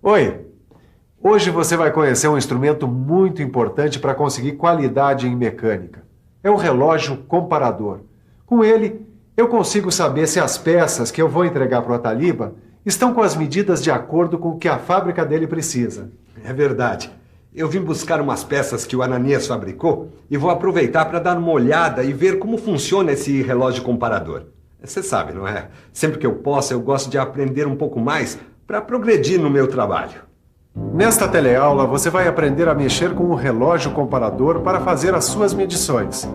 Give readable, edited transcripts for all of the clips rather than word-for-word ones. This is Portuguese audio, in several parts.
Oi! Hoje você vai conhecer um instrumento muito importante para conseguir qualidade em mecânica. É o relógio comparador. Com ele, eu consigo saber se as peças que eu vou entregar para o Ataliba estão com as medidas de acordo com o que a fábrica dele precisa. É verdade. Eu vim buscar umas peças que o Ananias fabricou e vou aproveitar para dar uma olhada e ver como funciona esse relógio comparador. Você sabe, não é? Sempre que eu posso, eu gosto de aprender um pouco mais para progredir no meu trabalho. Nesta teleaula, você vai aprender a mexer com o relógio comparador para fazer as suas medições.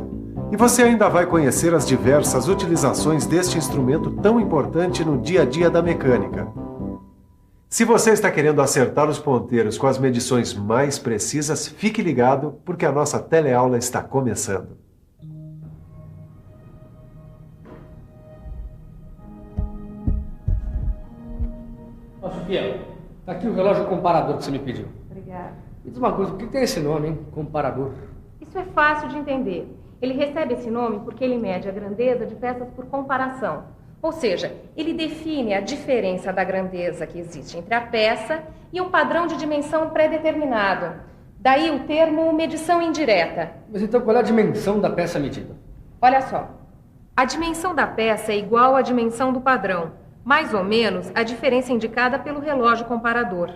E você ainda vai conhecer as diversas utilizações deste instrumento tão importante no dia a dia da mecânica. Se você está querendo acertar os ponteiros com as medições mais precisas, fique ligado, porque a nossa teleaula está começando. Ó, Sofia, tá aqui o relógio comparador que você me pediu. Obrigada. Me diz uma coisa, por que tem esse nome, hein? Comparador. Isso é fácil de entender. Ele recebe esse nome porque ele mede a grandeza de peças por comparação. Ou seja, ele define a diferença da grandeza que existe entre a peça e um padrão de dimensão pré-determinado. Daí o termo medição indireta. Mas então qual é a dimensão da peça medida? Olha só, a dimensão da peça é igual à dimensão do padrão, mais ou menos a diferença indicada pelo relógio comparador.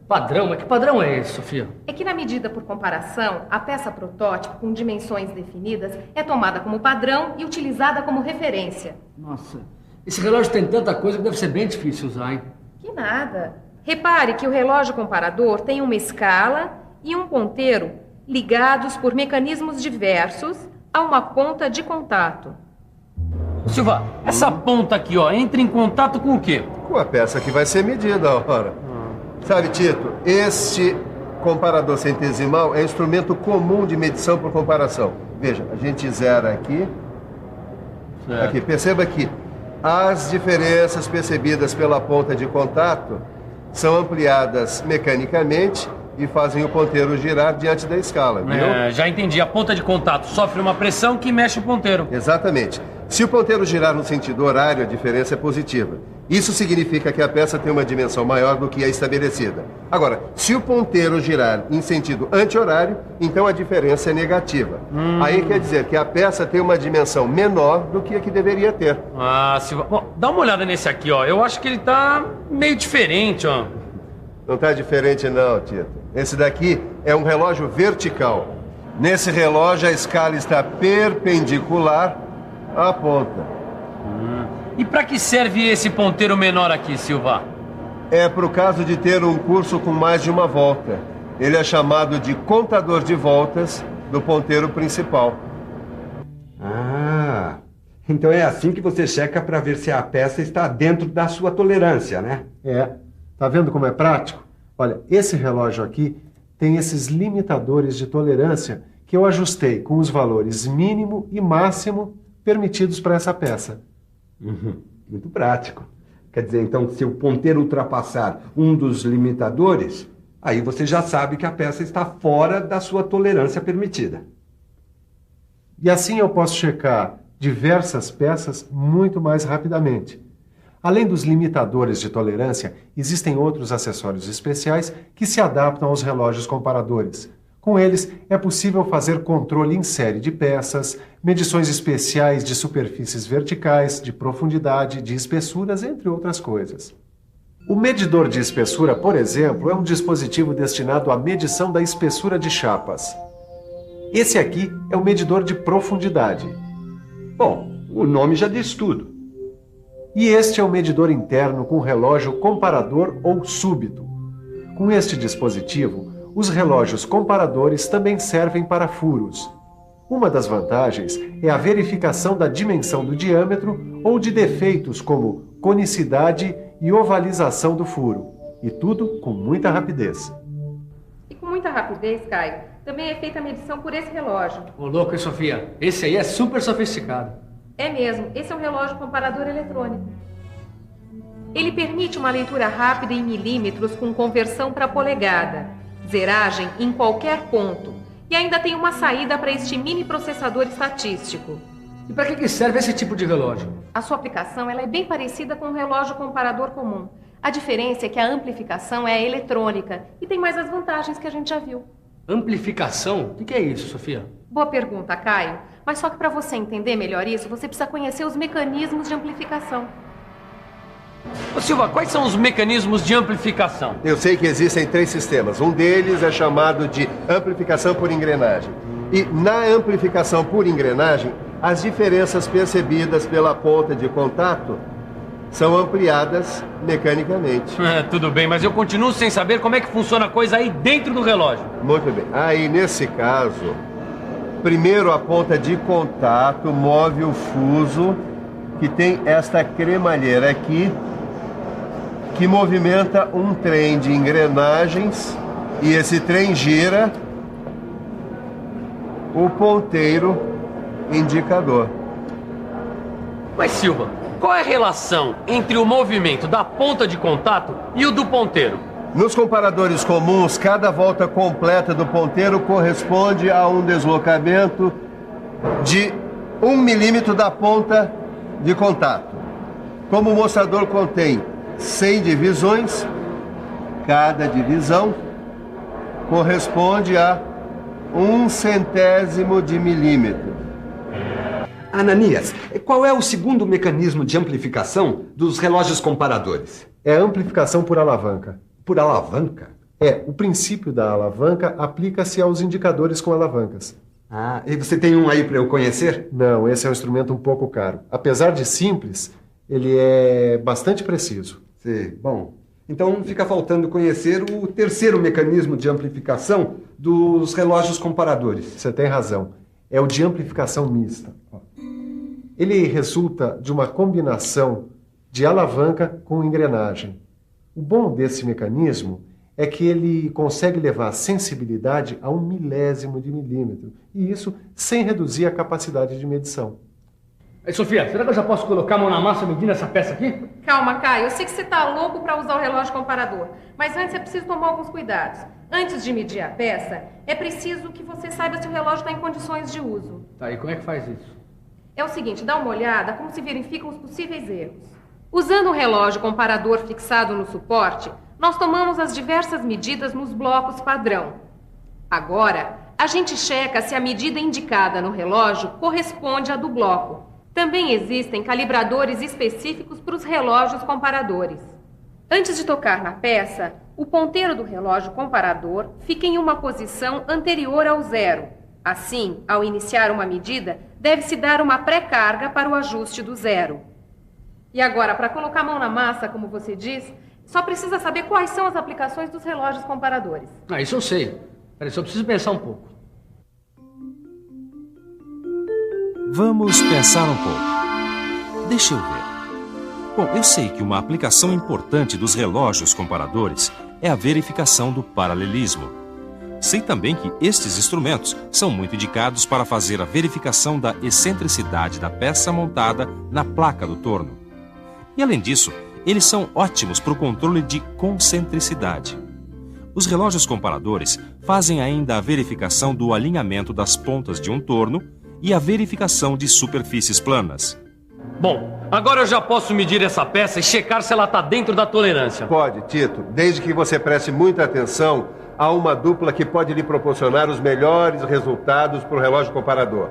Padrão? Mas que padrão é esse, Sofia? É que na medida por comparação, a peça protótipo com dimensões definidas é tomada como padrão e utilizada como referência. Nossa, esse relógio tem tanta coisa que deve ser bem difícil usar, hein? Que nada. Repare que o relógio comparador tem uma escala e um ponteiro ligados por mecanismos diversos a uma ponta de contato. Silva, essa ponta aqui, ó, entra em contato com o quê? Com a peça que vai ser medida, ora. Sabe, Tito, este comparador centesimal é instrumento comum de medição por comparação. Veja, a gente zera aqui. Certo. Aqui, perceba que as diferenças percebidas pela ponta de contato são ampliadas mecanicamente e fazem o ponteiro girar diante da escala, viu? Já entendi. A ponta de contato sofre uma pressão que mexe o ponteiro. Exatamente. Se o ponteiro girar no sentido horário, a diferença é positiva. Isso significa que a peça tem uma dimensão maior do que a estabelecida. Agora, se o ponteiro girar em sentido anti-horário, então a diferença é negativa. Aí quer dizer que a peça tem uma dimensão menor do que a que deveria ter. Ah, Silva... Bom, dá uma olhada nesse aqui, ó. Eu acho que ele tá meio diferente, ó. Não está diferente não, Tito. Esse daqui é um relógio vertical. Nesse relógio a escala está perpendicular à ponta. E para que serve esse ponteiro menor aqui, Silva? É para o caso de ter um curso com mais de uma volta. Ele é chamado de contador de voltas do ponteiro principal. Ah, então é assim que você checa para ver se a peça está dentro da sua tolerância, né? É. Tá vendo como é prático? Olha, esse relógio aqui tem esses limitadores de tolerância que eu ajustei com os valores mínimo e máximo permitidos para essa peça. Muito prático. Quer dizer, então, se o ponteiro ultrapassar um dos limitadores, aí você já sabe que a peça está fora da sua tolerância permitida. E assim eu posso checar diversas peças muito mais rapidamente. Além dos limitadores de tolerância, existem outros acessórios especiais que se adaptam aos relógios comparadores. Com eles, é possível fazer controle em série de peças, medições especiais de superfícies verticais, de profundidade, de espessuras, entre outras coisas. O medidor de espessura, por exemplo, é um dispositivo destinado à medição da espessura de chapas. Esse aqui é o medidor de profundidade. Bom, o nome já diz tudo. E este é o medidor interno com relógio comparador ou súbito. Com este dispositivo, os relógios comparadores também servem para furos. Uma das vantagens é a verificação da dimensão do diâmetro ou de defeitos como conicidade e ovalização do furo. E tudo com muita rapidez. E com muita rapidez, Caio, também é feita a medição por esse relógio. Ô, louco, hein, Sofia? Esse aí é super sofisticado. É mesmo, esse é um relógio comparador eletrônico. Ele permite uma leitura rápida em milímetros com conversão para polegada, zeragem em qualquer ponto, e ainda tem uma saída para este mini processador estatístico. E para que serve esse tipo de relógio? A sua aplicação ela é bem parecida com um relógio comparador comum. A diferença é que a amplificação é eletrônica e tem mais as vantagens que a gente já viu. Amplificação? O que é isso, Sofia? Boa pergunta, Caio. Mas só que para você entender melhor isso, você precisa conhecer os mecanismos de amplificação. Ô Silva, quais são os mecanismos de amplificação? Eu sei que existem 3 sistemas. Um deles é chamado de amplificação por engrenagem. E na amplificação por engrenagem, as diferenças percebidas pela ponta de contato são ampliadas mecanicamente. Tudo bem, mas eu continuo sem saber como é que funciona a coisa aí dentro do relógio. Muito bem. Aí, nesse caso, primeiro a ponta de contato move o fuso, que tem esta cremalheira aqui, que movimenta um trem de engrenagens, e esse trem gira o ponteiro indicador. Mas Silva, qual é a relação entre o movimento da ponta de contato e o do ponteiro? Nos comparadores comuns, cada volta completa do ponteiro corresponde a um deslocamento de 1 milímetro da ponta de contato. Como o mostrador contém 100 divisões, cada divisão corresponde a 1/100º de milímetro. Ananias, qual é o segundo mecanismo de amplificação dos relógios comparadores? É a amplificação por alavanca. Por alavanca? O princípio da alavanca aplica-se aos indicadores com alavancas. Ah, e você tem um aí para eu conhecer? Não, esse é um instrumento um pouco caro. Apesar de simples, ele é bastante preciso. Sim, bom. Então fica faltando conhecer o terceiro mecanismo de amplificação dos relógios comparadores. Você tem razão. É o de amplificação mista. Ele resulta de uma combinação de alavanca com engrenagem. O bom desse mecanismo é que ele consegue levar a sensibilidade a 1 milésimo de milímetro, e isso sem reduzir a capacidade de medição. Aí, Sofia, será que eu já posso colocar a mão na massa medindo essa peça aqui? Calma, Caio. Eu sei que você tá louco para usar o relógio comparador, mas antes é preciso tomar alguns cuidados. Antes de medir a peça, é preciso que você saiba se o relógio está em condições de uso. Tá, e como é que faz isso? É o seguinte, dá uma olhada como se verificam os possíveis erros. Usando o relógio comparador fixado no suporte, nós tomamos as diversas medidas nos blocos padrão. Agora, a gente checa se a medida indicada no relógio corresponde à do bloco. Também existem calibradores específicos para os relógios comparadores. Antes de tocar na peça, o ponteiro do relógio comparador fica em uma posição anterior ao 0. Assim, ao iniciar uma medida, deve-se dar uma pré-carga para o ajuste do 0. E agora, para colocar a mão na massa, como você diz, só precisa saber quais são as aplicações dos relógios comparadores. Ah, isso eu sei. Peraí, só preciso pensar um pouco. Vamos pensar um pouco. Deixa eu ver. Bom, eu sei que uma aplicação importante dos relógios comparadores é a verificação do paralelismo. Sei também que estes instrumentos são muito indicados para fazer a verificação da excentricidade da peça montada na placa do torno. E além disso, eles são ótimos para o controle de concentricidade. Os relógios comparadores fazem ainda a verificação do alinhamento das pontas de um torno e a verificação de superfícies planas. Bom, agora eu já posso medir essa peça e checar se ela está dentro da tolerância. Pode, Tito, desde que você preste muita atenção a uma dupla que pode lhe proporcionar os melhores resultados para o relógio comparador.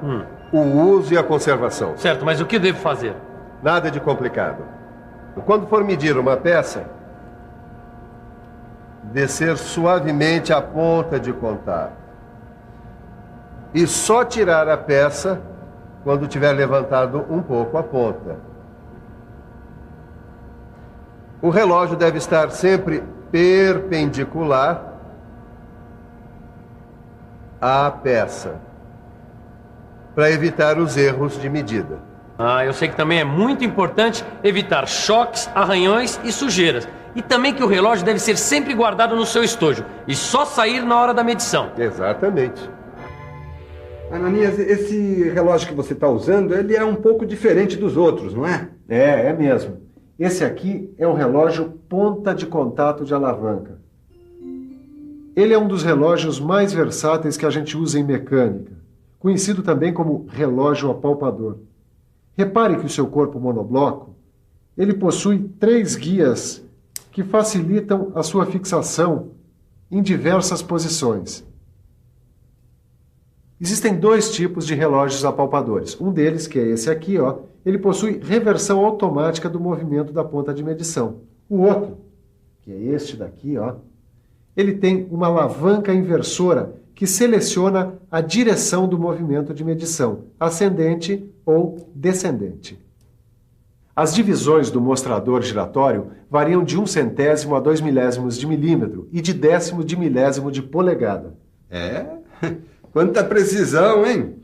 O uso e a conservação. Certo, mas o que devo fazer? Nada de complicado. Quando for medir uma peça, descer suavemente a ponta de contato. E só tirar a peça quando tiver levantado um pouco a ponta. O relógio deve estar sempre perpendicular à peça, para evitar os erros de medida. Ah, eu sei que também é muito importante evitar choques, arranhões e sujeiras. E também que o relógio deve ser sempre guardado no seu estojo e só sair na hora da medição. Exatamente. Ananias, esse relógio que você está usando, ele é um pouco diferente dos outros, não é? É mesmo. Esse aqui é um relógio ponta de contato de alavanca. Ele é um dos relógios mais versáteis que a gente usa em mecânica, conhecido também como relógio apalpador. Repare que o seu corpo monobloco, ele possui 3 guias que facilitam a sua fixação em diversas posições. Existem 2 tipos de relógios apalpadores. Um deles, que é esse aqui, ó, ele possui reversão automática do movimento da ponta de medição. O outro, que é este daqui, ó, ele tem uma alavanca inversora que seleciona a direção do movimento de medição, ascendente ou descendente. As divisões do mostrador giratório variam de 1/100º a 2/1000 de milímetro e de 1/10 de milésimo de polegada. É? Quanta precisão, hein?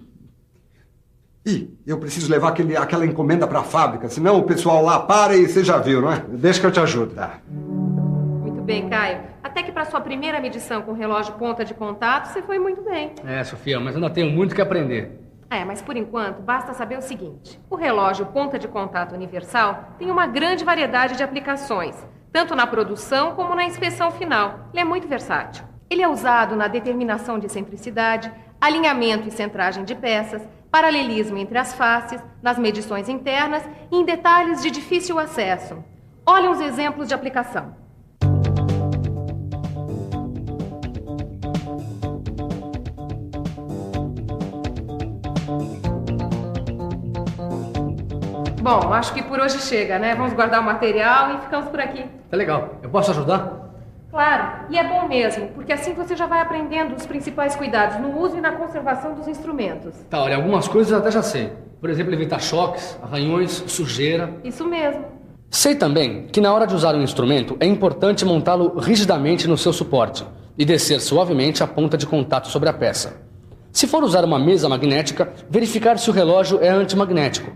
Ih, eu preciso levar aquela encomenda para a fábrica, senão o pessoal lá para e você já viu, não é? Deixa que eu te ajudo. Tá. Muito bem, Caio. Até que para sua primeira medição com relógio ponta de contato, você foi muito bem. É, Sofia, mas ainda tenho muito que aprender. Mas por enquanto, basta saber o seguinte. O relógio ponta de contato universal tem uma grande variedade de aplicações, tanto na produção como na inspeção final. Ele é muito versátil. Ele é usado na determinação de excentricidade, alinhamento e centragem de peças, paralelismo entre as faces, nas medições internas e em detalhes de difícil acesso. Olhe uns exemplos de aplicação. Bom, acho que por hoje chega, né? Vamos guardar o material e ficamos por aqui. Tá legal. Eu posso ajudar? Claro, e é bom mesmo, porque assim você já vai aprendendo os principais cuidados no uso e na conservação dos instrumentos. Tá, olha, algumas coisas eu até já sei. Por exemplo, evitar choques, arranhões, sujeira. Isso mesmo. Sei também que na hora de usar um instrumento é importante montá-lo rigidamente no seu suporte e descer suavemente a ponta de contato sobre a peça. Se for usar uma mesa magnética, verificar se o relógio é antimagnético.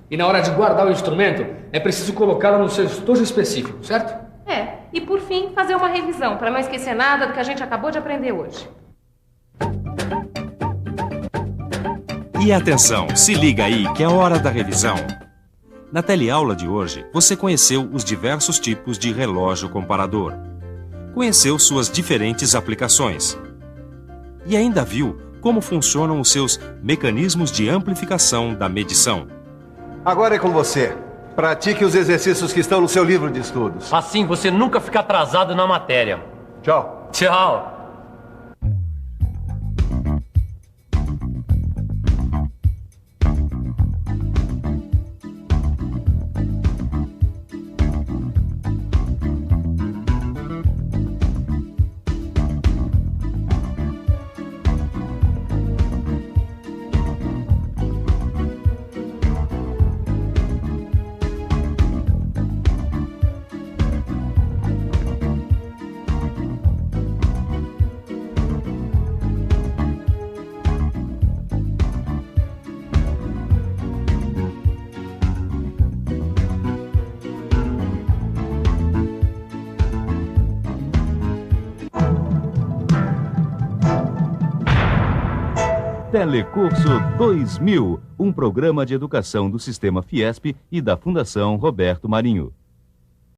E na hora de guardar o instrumento, é preciso colocá-lo no seu estojo específico, certo? E por fim, fazer uma revisão, para não esquecer nada do que a gente acabou de aprender hoje. E atenção, se liga aí que é hora da revisão. Na teleaula de hoje, você conheceu os diversos tipos de relógio comparador. Conheceu suas diferentes aplicações. E ainda viu como funcionam os seus mecanismos de amplificação da medição. Agora é com você. Pratique os exercícios que estão no seu livro de estudos. Assim você nunca fica atrasado na matéria. Tchau. Tchau. Telecurso 2000, um programa de educação do Sistema Fiesp e da Fundação Roberto Marinho.